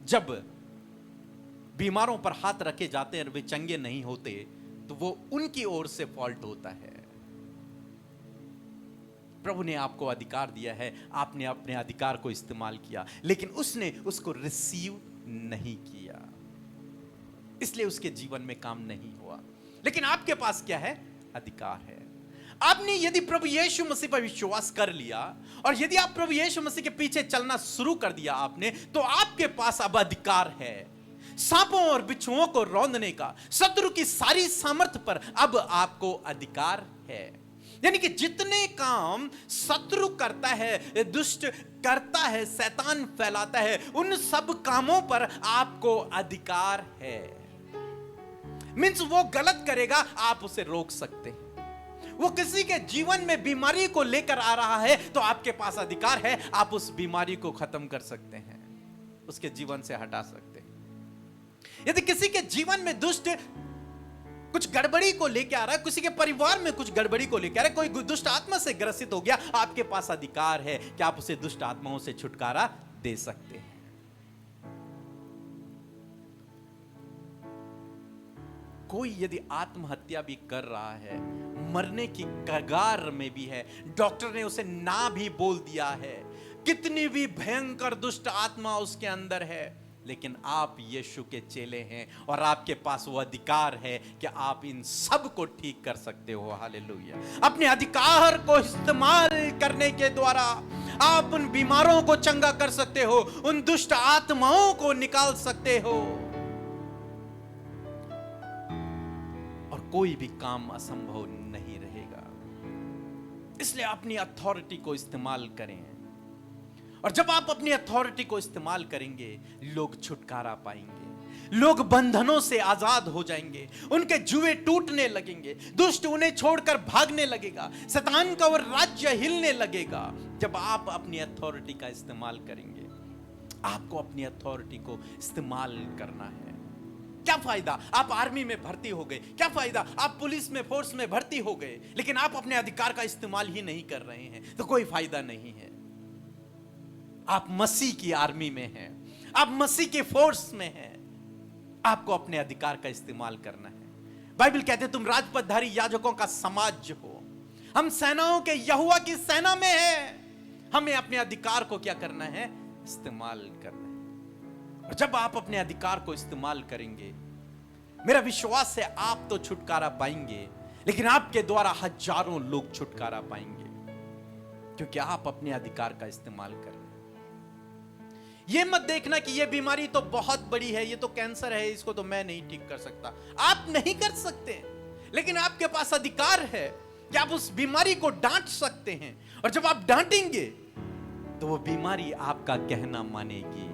जब बीमारों पर हाथ रखे जाते हैं और वे चंगे नहीं होते, तो वो उनकी ओर से फॉल्ट होता है। प्रभु ने आपको अधिकार दिया है, आपने अपने अधिकार को इस्तेमाल किया, लेकिन उसने उसको रिसीव नहीं किया, इसलिए उसके जीवन में काम नहीं हुआ। लेकिन आपके पास क्या है? अधिकार है। आपने यदि प्रभु यीशु मसीह पर विश्वास कर लिया और यदि आप प्रभु यीशु मसीह के पीछे चलना शुरू कर दिया आपने, तो आपके पास अब अधिकार है सांपों और बिच्छुओं को रौंदने का। शत्रु की सारी सामर्थ्य पर अब आपको अधिकार है। यानी कि जितने काम शत्रु करता है, दुष्ट करता है, शैतान फैलाता है, उन सब कामों पर आपको अधिकार है। मींस वो गलत करेगा, आप उसे रोक सकते हैं। वो किसी के जीवन में बीमारी को लेकर आ रहा है तो आपके पास अधिकार है, आप उस बीमारी को खत्म कर सकते हैं, उसके जीवन से हटा सकते हैं। यदि किसी के जीवन में दुष्ट कुछ गड़बड़ी को लेकर आ रहा है, किसी के परिवार में कुछ गड़बड़ी को लेकर आ रहा है, कोई दुष्ट आत्मा से ग्रसित हो गया, आपके पास अधिकार है कि आप उसे दुष्ट आत्माओं से छुटकारा दे सकते हैं। कोई यदि आत्महत्या भी कर रहा है, मरने की कगार में भी है, डॉक्टर ने उसे ना भी बोल दिया है, कितनी भी भयंकर दुष्ट आत्मा उसके अंदर है, लेकिन आप यीशु के चेले हैं और आपके पास वो अधिकार है कि आप इन सब को ठीक कर सकते हो। हालेलुया। अपने अधिकार को इस्तेमाल करने के द्वारा आप उन बीमारों को चंगा कर सकते हो, उन दुष्ट आत्माओं को निकाल सकते हो, और कोई भी काम असंभव नहीं रहेगा। इसलिए अपनी अथॉरिटी को इस्तेमाल करें, और जब आप अपनी अथॉरिटी को इस्तेमाल करेंगे, लोग छुटकारा पाएंगे, लोग बंधनों से आजाद हो जाएंगे, उनके जुए टूटने लगेंगे, दुष्ट उन्हें छोड़कर भागने लगेगा, शैतान का वो राज्य हिलने लगेगा। जब आप अपनी अथॉरिटी का इस्तेमाल करेंगे, आपको अपनी अथॉरिटी को इस्तेमाल करना है। क्या फायदा आप आर्मी में भर्ती हो गए, क्या फायदा आप पुलिस में, फोर्स में भर्ती हो गए, लेकिन आप अपने अधिकार का इस्तेमाल ही नहीं कर रहे हैं, तो कोई फायदा नहीं है। आप मसीह की आर्मी में हैं, आप मसीह के फोर्स में हैं, आपको अपने अधिकार का इस्तेमाल करना है। बाइबल कहते हैं तुम राजपथधारी याजकों का समाज हो, हम सेनाओं के यहोवा की सेना में हैं। हमें अपने अधिकार को क्या करना है? इस्तेमाल करना है। और जब आप अपने अधिकार को इस्तेमाल करेंगे, मेरा विश्वास है आप तो छुटकारा पाएंगे, लेकिन आपके द्वारा हजारों लोग छुटकारा पाएंगे, क्योंकि आप अपने अधिकार का इस्तेमाल कर रहे हैं। ये मत देखना कि ये बीमारी तो बहुत बड़ी है, ये तो कैंसर है, इसको तो मैं नहीं ठीक कर सकता। आप नहीं कर सकते, लेकिन आपके पास अधिकार है कि आप उस बीमारी को डांट सकते हैं, और जब आप डांटेंगे तो वो बीमारी आपका कहना मानेगी,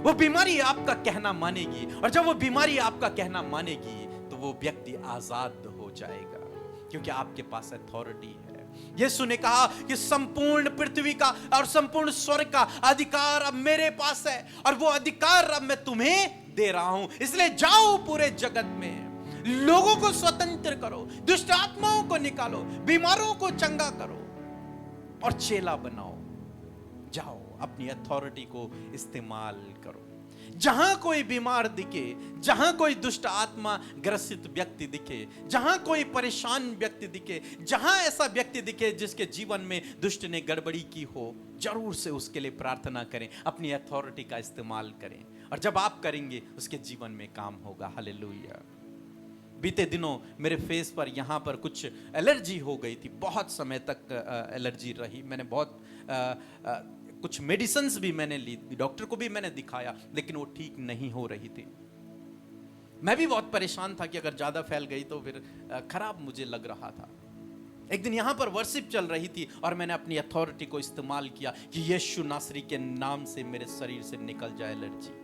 वो बीमारी आपका कहना मानेगी, और जब वो बीमारी आपका कहना मानेगी तो वो व्यक्ति आजाद हो जाएगा, क्योंकि आपके पास अथॉरिटी है। यीशु ने कहा कि संपूर्ण पृथ्वी का और संपूर्ण स्वर्ग का अधिकार अब मेरे पास है, और वो अधिकार अब मैं तुम्हें दे रहा हूं। इसलिए जाओ पूरे जगत में, लोगों को स्वतंत्र करो, दुष्ट आत्माओं को निकालो, बीमारों को चंगा करो और चेला बनाओ। जाओ अपनी अथॉरिटी को इस्तेमाल करो। जहां कोई बीमार दिखे, जहां कोई दुष्ट आत्मा ग्रसित व्यक्ति दिखे, जहां कोई परेशान व्यक्ति दिखे, जहां ऐसा व्यक्ति दिखे जिसके जीवन में दुष्ट ने गड़बड़ी की हो, जरूर से उसके लिए प्रार्थना करें, अपनी अथॉरिटी का इस्तेमाल करें। और जब आप करेंगे उसके जीवन में काम होगा। हालेलुया। बीते दिनों मेरे फेस पर यहाँ पर कुछ एलर्जी हो गई थी, बहुत समय तक एलर्जी रही। मैंने बहुत कुछ मेडिसिन्स भी मैंने ली, डॉक्टर को भी मैंने दिखाया, लेकिन वो ठीक नहीं हो रही थी। मैं भी बहुत परेशान था कि अगर ज्यादा फैल गई तो फिर खराब मुझे लग रहा था। एक दिन यहां पर वर्शिप चल रही थी और मैंने अपनी अथॉरिटी को इस्तेमाल किया कि यीशु नासरी के नाम से मेरे शरीर से निकल जाए एलर्जी।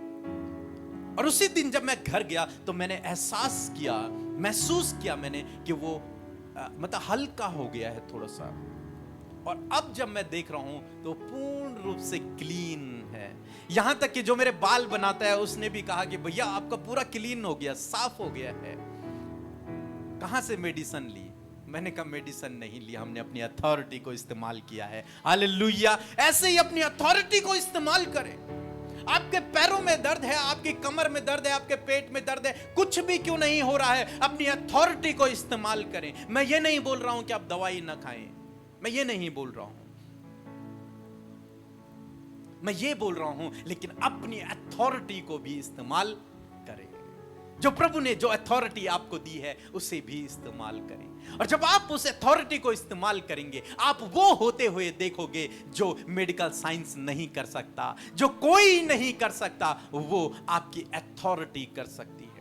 और उसी दिन जब मैं घर गया तो मैंने एहसास किया, महसूस किया मैंने कि वो मतलब हल्का हो गया है थोड़ा सा। और अब जब मैं देख रहा हूं तो पूर्ण रूप से क्लीन है। यहां तक कि जो मेरे बाल बनाता है उसने भी कहा कि भैया आपका पूरा क्लीन हो गया, साफ हो गया है। कहां से मेडिसिन ली? मैंने कहा मेडिसिन नहीं लिया, हमने अपनी अथॉरिटी को इस्तेमाल किया है। हालेलुया। ऐसे ही अपनी अथॉरिटी को इस्तेमाल करें। आपके पैरों में दर्द है, आपकी कमर में दर्द है, आपके पेट में दर्द है, कुछ भी क्यों नहीं हो रहा है, अपनी अथॉरिटी को इस्तेमाल करें। मैं ये नहीं बोल रहा हूं कि आप दवाई ना खाएं, मैं ये नहीं बोल रहा हूं, मैं ये बोल रहा हूं लेकिन अपनी अथॉरिटी को भी इस्तेमाल करें। जो प्रभु ने जो अथॉरिटी आपको दी है उसे भी इस्तेमाल करें। और जब आप उस अथॉरिटी को इस्तेमाल करेंगे, आप वो होते हुए देखोगे जो मेडिकल साइंस नहीं कर सकता, जो कोई नहीं कर सकता, वो आपकी अथॉरिटी कर सकती है।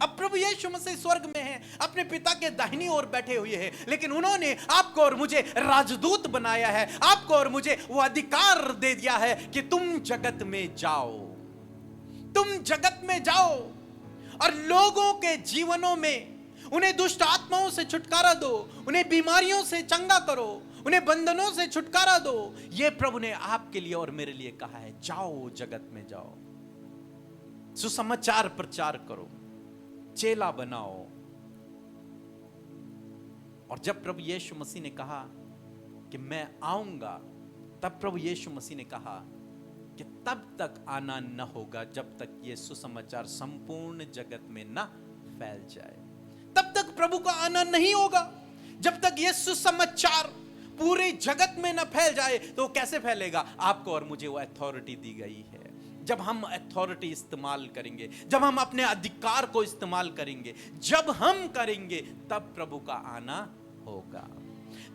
अब प्रभु यीशु मसीह स्वर्ग में हैं, अपने पिता के दाहिनी ओर बैठे हुए हैं, लेकिन उन्होंने आपको और मुझे राजदूत बनाया है, आपको और मुझे वो अधिकार दे दिया है कि तुम जगत में जाओ, तुम जगत में जाओ और लोगों के जीवनों में उन्हें दुष्ट आत्माओं से छुटकारा दो, उन्हें बीमारियों से चंगा करो, उन्हें बंधनों से छुटकारा दो। ये प्रभु ने आपके लिए और मेरे लिए कहा है, जाओ जगत में जाओ, सुसमाचार प्रचार करो, चेला बनाओ। और जब प्रभु यीशु मसीह ने कहा कि मैं आऊंगा, तब प्रभु यीशु मसीह ने कहा कि तब तक आना न होगा जब तक ये सुसमाचार संपूर्ण जगत में न फैल जाए। तब तक प्रभु का आना नहीं होगा जब तक ये सुसमाचार पूरे जगत में न फैल जाए। तो कैसे फैलेगा? आपको और मुझे वो अथॉरिटी दी गई है। जब हम अथॉरिटी इस्तेमाल करेंगे, जब हम अपने अधिकार को इस्तेमाल करेंगे, जब हम करेंगे, तब प्रभु का आना होगा।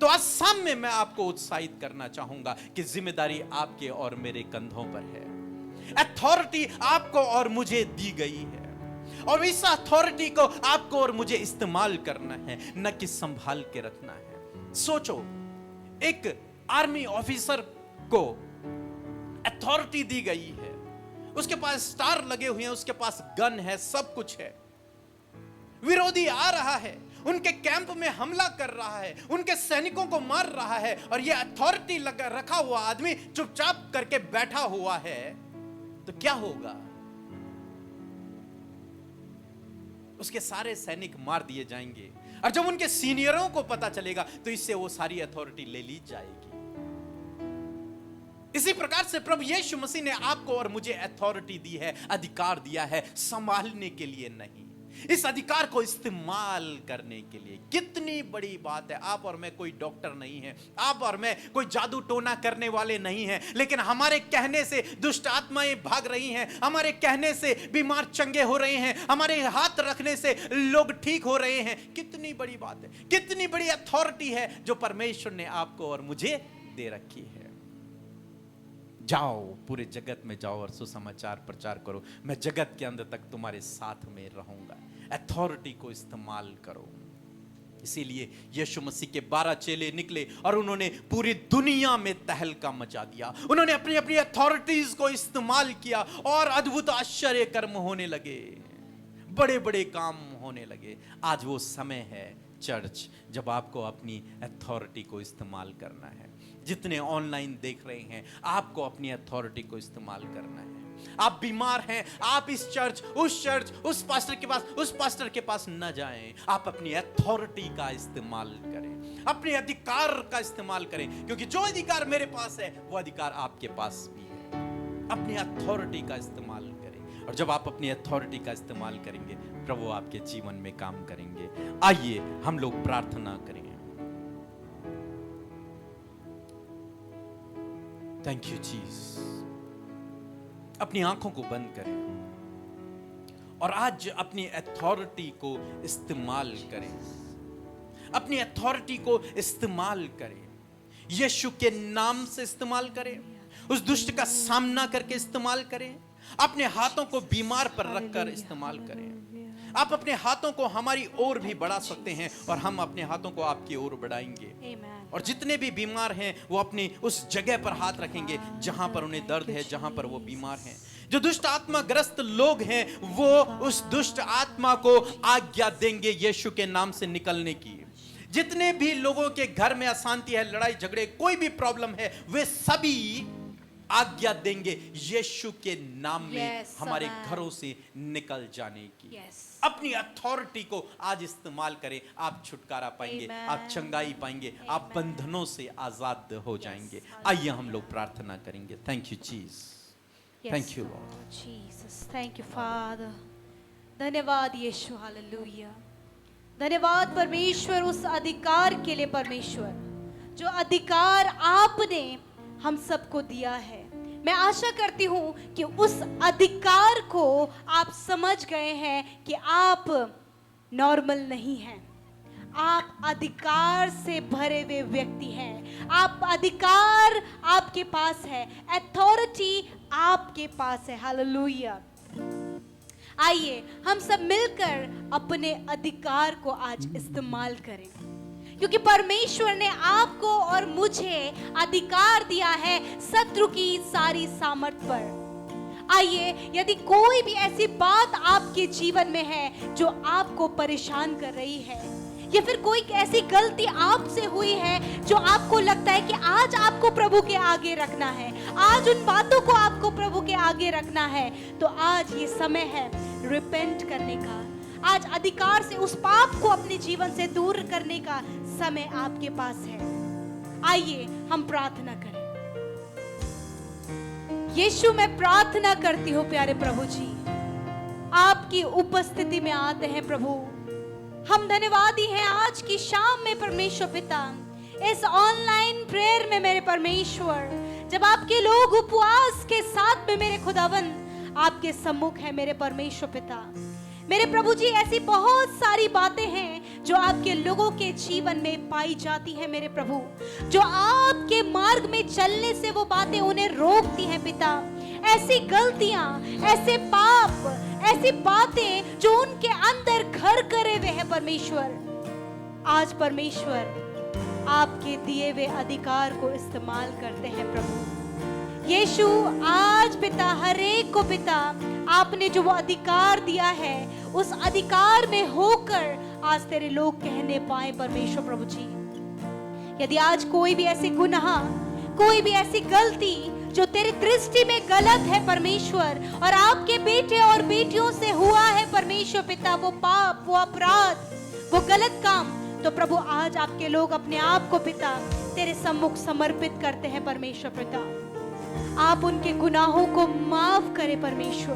तो आज शाम में मैं आपको उत्साहित करना चाहूंगा कि जिम्मेदारी आपके और मेरे कंधों पर है। अथॉरिटी आपको और मुझे दी गई है और इस अथॉरिटी को आपको और मुझे इस्तेमाल करना है, न कि संभाल के रखना है। सोचो, एक आर्मी ऑफिसर को अथॉरिटी दी गई है, उसके पास स्टार लगे हुए हैं, उसके पास गन है, सब कुछ है। विरोधी आ रहा है, उनके कैंप में हमला कर रहा है, उनके सैनिकों को मार रहा है, और यह अथॉरिटी रखा हुआ आदमी चुपचाप करके बैठा हुआ है, तो क्या होगा? उसके सारे सैनिक मार दिए जाएंगे। और जब उनके सीनियरों को पता चलेगा तो इससे वो सारी अथॉरिटी ले ली जाएगी। इसी प्रकार से प्रभु यीशु मसीह ने आपको और मुझे अथॉरिटी दी है, अधिकार दिया है, संभालने के लिए नहीं, इस अधिकार को इस्तेमाल करने के लिए। कितनी बड़ी बात है। आप और मैं कोई डॉक्टर नहीं है, आप और मैं कोई जादू टोना करने वाले नहीं हैं, लेकिन हमारे कहने से दुष्ट आत्माएं भाग रही हैं, हमारे कहने से बीमार चंगे हो रहे हैं, हमारे हाथ रखने से लोग ठीक हो रहे हैं। कितनी बड़ी बात है, कितनी बड़ी अथॉरिटी है जो परमेश्वर ने आपको और मुझे दे रखी है। जाओ, पूरे जगत में जाओ और सुसमाचार प्रचार करो। मैं जगत के अंत तक तुम्हारे साथ में रहूंगा। अथॉरिटी को इस्तेमाल करो। इसीलिए यीशु मसीह के 12 चेले निकले और उन्होंने पूरी दुनिया में तहलका मचा दिया। उन्होंने अपनी अपनी अथॉरिटीज को इस्तेमाल किया और अद्भुत आश्चर्य कर्म होने लगे, बड़े बड़े काम होने लगे। आज वो समय है चर्च, जब आपको अपनी अथॉरिटी को इस्तेमाल करना है। जितने ऑनलाइन देख रहे हैं, आपको अपनी अथॉरिटी को इस्तेमाल करना है। आप बीमार हैं, आप इस चर्च, उस पास्टर के पास, उस पास्टर के पास न जाएं। आप अपनी अथॉरिटी का इस्तेमाल करें, अपने अधिकार का इस्तेमाल करें, क्योंकि जो अधिकार मेरे पास है वो अधिकार आपके पास भी है। अपनी अथॉरिटी का इस्तेमाल करें। और जब आप अपनी अथॉरिटी का इस्तेमाल करेंगे, प्रभु आपके जीवन में काम करेंगे। आइए हम लोग प्रार्थना करें। Thank you Jesus. अपनी आंखों को बंद करें और आज अपनी अथॉरिटी को इस्तेमाल करें। अपनी अथॉरिटी को इस्तेमाल करें, यीशु के नाम से इस्तेमाल करें, उस दुष्ट का सामना करके इस्तेमाल करें, अपने हाथों को बीमार पर रखकर इस्तेमाल करें। आप अपने हाथों को हमारी ओर भी बढ़ा सकते हैं और हम अपने हाथों को आपकी ओर बढ़ाएंगे। और जितने भी बीमार हैं वो अपनी उस जगह पर हाथ रखेंगे जहां पर उन्हें दर्द है, जहां पर वो बीमार हैं। जो दुष्ट आत्मा ग्रस्त लोग हैं वो उस दुष्ट आत्मा को आज्ञा देंगे यीशु के नाम से निकलने की। जितने भी लोगों के घर में अशांति है, लड़ाई झगड़े, कोई भी प्रॉब्लम है, वे सभी आज्ञा देंगे यीशु के नाम में हमारे घरों से निकल जाने की। अपनी अथॉरिटी को आज इस्तेमाल करें। आप छुटकारा पाएंगे, आप चंगाई पाएंगे, आप बंधनों से आजाद हो जाएंगे। आइए हम लोग प्रार्थना करेंगे। Thank you Jesus, thank you Lord Jesus, thank you father. धन्यवाद यीशु, हालेलुया। धन्यवाद परमेश्वर उस अधिकार के लिए, परमेश्वर जो अधिकार आपने हम सबको दिया है। मैं आशा करती हूँ कि उस अधिकार को आप समझ गए हैं कि आप नॉर्मल नहीं हैं, आप अधिकार से भरे हुए व्यक्ति हैं। आप अधिकार आपके पास है, अथॉरिटी आपके पास है। हालेलुया। आइए हम सब मिलकर अपने अधिकार को आज इस्तेमाल करें, क्योंकि परमेश्वर ने आपको और मुझे अधिकार दिया है शत्रु की सारी सामर्थ पर। आइए, यदि कोई भी ऐसी बात आपके जीवन में है जो आपको परेशान कर रही है, या फिर कोई ऐसी गलती आपसे हुई है जो आपको लगता है कि आज आपको प्रभु के आगे रखना है, आज उन बातों को आपको प्रभु के आगे रखना है, तो आज ये समय है रिपेंट करने का। आज अधिकार से उस पाप को अपने जीवन से दूर करने का समय आपके पास है। आइए हम प्रार्थना करें। यीशु, मैं प्रार्थना करती हूँ प्यारे प्रभु जी, आपकी उपस्थिति में आते हैं प्रभु। हम धन्यवादी हैं आज की शाम में परमेश्वर पिता, इस ऑनलाइन प्रेयर में मेरे परमेश्वर, जब आपके लोग उपवास के साथ में मेरे खुदावन आपके सम्मुख है मेरे परमेश्वर पिता। मेरे प्रभु जी, ऐसी बहुत सारी बातें हैं जो आपके लोगों के जीवन में पाई जाती हैं मेरे प्रभु, जो आपके मार्ग में चलने से वो बातें उन्हें रोकती हैं पिता। ऐसी गलतियां, ऐसे पाप, ऐसी बातें जो उनके अंदर घर करे हुए हैं परमेश्वर, आज परमेश्वर आपके दिए हुए अधिकार को इस्तेमाल करते हैं प्रभु यीशु। आज पिता, हर एक को पिता आपने जो वो अधिकार दिया है, उस अधिकार में होकर आज तेरे लोग कहने पाए परमेश्वर प्रभु जी। यदि आज कोई भी ऐसी गुनाह, कोई भी ऐसी गलती जो तेरी दृष्टि में गलत है परमेश्वर, और आपके बेटे और बेटियों से हुआ है परमेश्वर पिता, वो पाप, वो अपराध, वो गलत काम, तो प्रभु आज आपके लोग अपने आप को पिता तेरे सम्मुख समर्पित करते हैं परमेश्वर पिता। आप उनके गुनाहों को माफ करें परमेश्वर,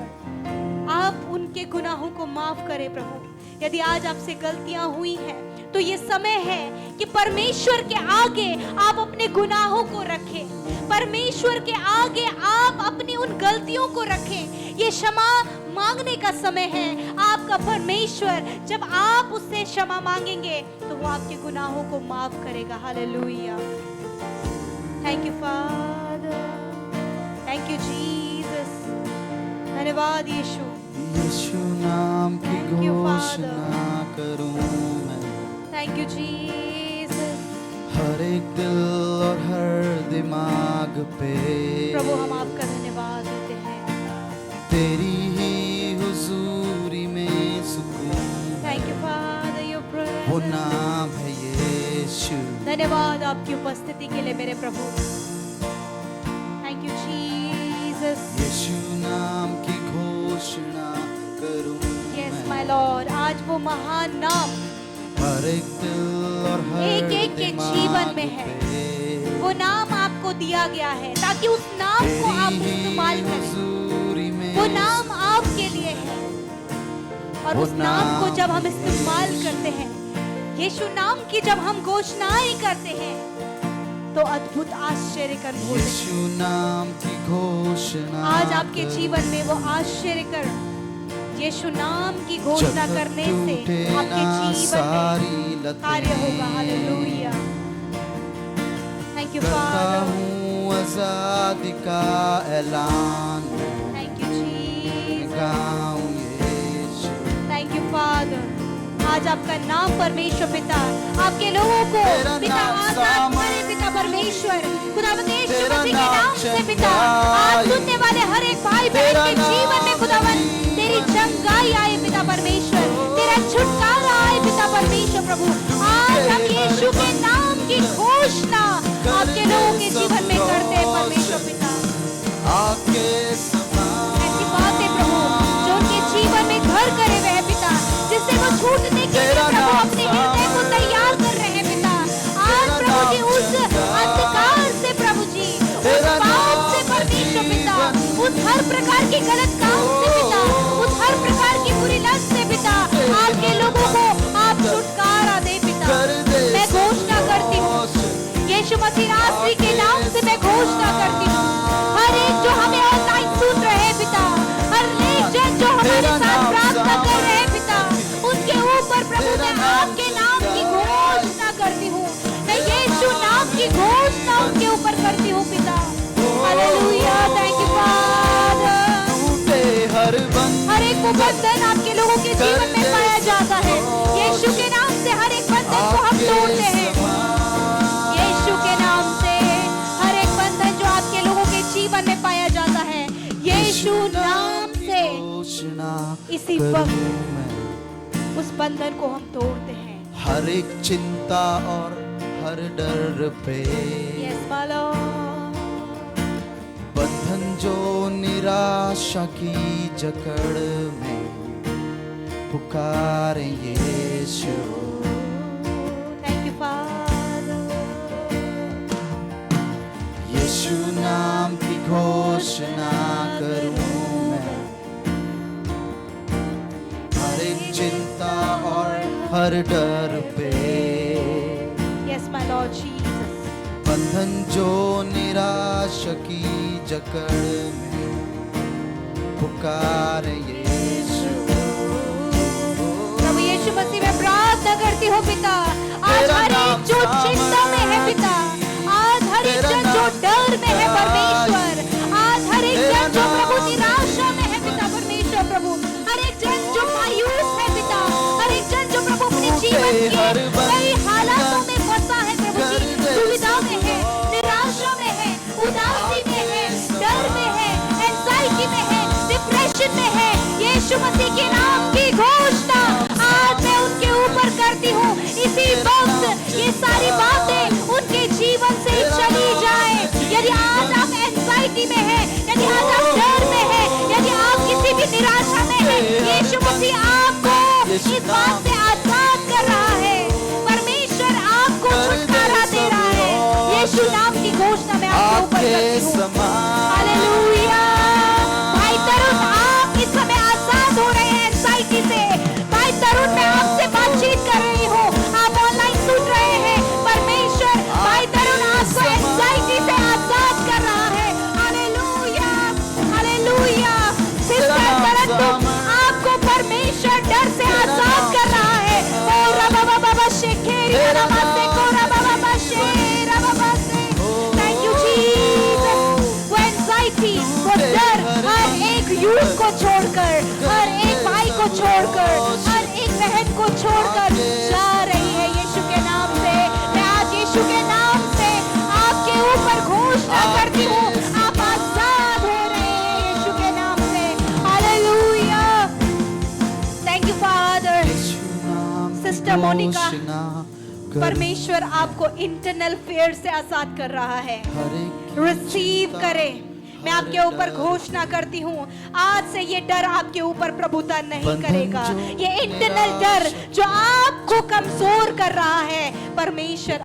आप उनके गुनाहों को माफ करें प्रभु। यदि आज आपसे गलतियां हुई हैं तो ये समय है कि परमेश्वर के आगे आप अपने गुनाहों को रखें, परमेश्वर के आगे आप अपनी उन गलतियों को रखें। ये क्षमा मांगने का समय है आपका परमेश्वर। जब आप उससे क्षमा मांगेंगे तो वो आपके गुनाहों को माफ करेगा। Hallelujah. Thank you father, thank you Jesus. धन्यवाद यीशु। यीशु नाम की घोषणा करूं मैं, थैंक यू जीसस। हर एक दिल और हर दिमाग पे प्रभु हम आपका धन्यवाद देते हैं। तेरी ही हुजूरी में सुकून, thank you father, your presence, वो नाम है यीशु। धन्यवाद आपकी उपस्थिति के लिए मेरे प्रभु। Thank you Jesus. यीशु नाम की घोषणा करूं यस माय लॉर्ड। आज वो महान नाम हर एक दिल और हर एक एक के जीवन में है, वो नाम आपको दिया गया है ताकि उस नाम को आप इस्तेमाल करें। वो नाम आपके और उस नाम को जब हम इस्तेमाल करते हैं, यीशु नाम की जब हम घोषणाएं करते हैं, तो अद्भुत आश्चर्य कर यीशु नाम की घोषणा आज आपके जीवन में वो आश्चर्य कर, यीशु नाम की घोषणा करने से आपके जीवन में कार्य होगा। हालेलुया। थैंक यू करता फादर, हूँ आजादी का ऐलान, थैंक यू जीसस, गाऊं यीशु। Thank you father. आज आपका नाम परमेश्वर पिता आपके लोगों को तेरा पिता नाम आजाद करे, पिता परमेश्वर खुदावंद यीशु तेरा मसीह के नाम नाम से पिता चंगाई, आज सुनने वाले हर एक भाई बहन तेरा के नाम जीवन में खुदावंद तेरी चंगाई आए पिता परमेश्वर, तेरा छुटकारा आए पिता परमेश्वर प्रभु। आज हम यीशु के नाम की घोषणा आपके लोगों के जीवन में करते हैं परमेश्वर पिता। आपके समान ऐसी बातें प्रभु जो उनके जीवन में घर करे हुए हैं पिता, जिससे वो छूटने के लिए प्रभु अपने हृदय को तैयार कर रहे हैं पिता। आज प्रभु जी उस अंधकार से प्रभु जी उस पाप से परमेश्वर पिता, उस हर प्रकार के गलत काम से पिता, उस हर प्रकार की बुरी लत से पिता आपके लोगों को आप छुटकारा दे पिता। मैं घोषणा करती हूँ यीशु मसीह नासरी के नाम से, मैं घोषणा करती हूँ हर एक जो हमें ऑनलाइन सुन रहे हैं पिता, हर एक जन जो हमारे साथ प्रार्थना कर रहे हैं पिता, उनके ऊपर प्रभु मैं आपके नाम की घोषणा करती हूँ, मैं यीशु नाम की घोषणा उनके ऊपर करती हूँ पिता। हालेलुया। Thank you father. टूटे हर बंधन, हर एक वो बंधन आपके लोगों के जीवन में पाया जाता है, यीशु के नाम से हर एक बंधन को हम तोड़ते हैं। यीशु के नाम से हर एक बंधन जो आपके लोगों के जीवन में पाया जाता है, यीशु नाम से घोषणा इसी करूं वक्त मैं। उस बंधन को हम तोड़ते हैं। हर एक चिंता और हर डर पे यस माय लॉर्ड। बंधन जो निराशा की जकड़ में पुकारे Yeshu. Thank you father. Yeshu नाम की घोषणा करूं मैं, हर एक चिंता और हर डर पे यस माय लॉर्ड जीसस। बंधन जो निराशा की जकड़ में पुकारे यीशु। प्रभु यीशु मसीह मैं प्रार्थना करती हूँ पिता, आज हर एक जो चिंता में है पिता, आज हर एक जन जो डर में है परमेश्वर, आज हर एक जन जो प्रभु निराशा में है पिता परमेश्वर प्रभु, हर एक जन जो मायूस है पिता, हर एक जन जो प्रभु अपने जीवन के कई हालातों में फंसा है प्रभु जी, दुविधा में है, निराशा में है, उदासी में है, डर में है, एंजाइटी में है, डिप्रेशन में है, यीशु मसीह के नाम की घोषणा आज मैं उनके ऊपर करती हूँ। इसी वक्त ये सारी बातें उनके जीवन से चली जाए। यदि आज आप एंजाइटी में हैं, यदि आज आप डर में हैं, यदि आप किसी भी निराशा में हैं, यीशु मसीह आपको इस बात से आजाद कर रहा है। परमेश्वर आपको छुटकारा दे रहा है। यीशु नाम की घोषणा मैं आपके ऊपर करती हूँ। हालेलुया। भाई तरुण आप इस समय आजाद हो रहे हैं एंजाइटी से। भाई तरुण मैं आपसे बातचीत कर रही हूँ, आप ऑनलाइन सुन रहे हैं। परमेश्वर भाई तरुण आपको एंजाइटी से आजाद कर रहा है। Hallelujah hallelujah. सिस्टर तरुण आपको परमेश्वर डर से आजाद कर रहा है। ओ रबा बाबा शेखेरी रबा से को रबा बाबा शेरा बाबा से। Thank you Jesus. वो एंजाइटी, वो डर हर एक यूथ को छोड़कर, हर एक भाई को छोड़कर, हर एक बहन को छोड़कर जा रही है यीशु के नाम से। मैं आज यीशु के नाम से आपके ऊपर घोषणा करती हूँ, आप आजाद हो रहे हैं यीशु के नाम से। Hallelujah. Thank you father. Sister Monica, परमेश्वर आपको इंटरनल फेयर से आजाद कर रहा है। रिसीव करें। मैं आपके ऊपर घोषणा करती हूँ, आज से ये डर आपके ऊपर प्रभुता नहीं करेगा। ये इंटरनल डर जो आपको कमजोर कर रहा है, परमेश्वर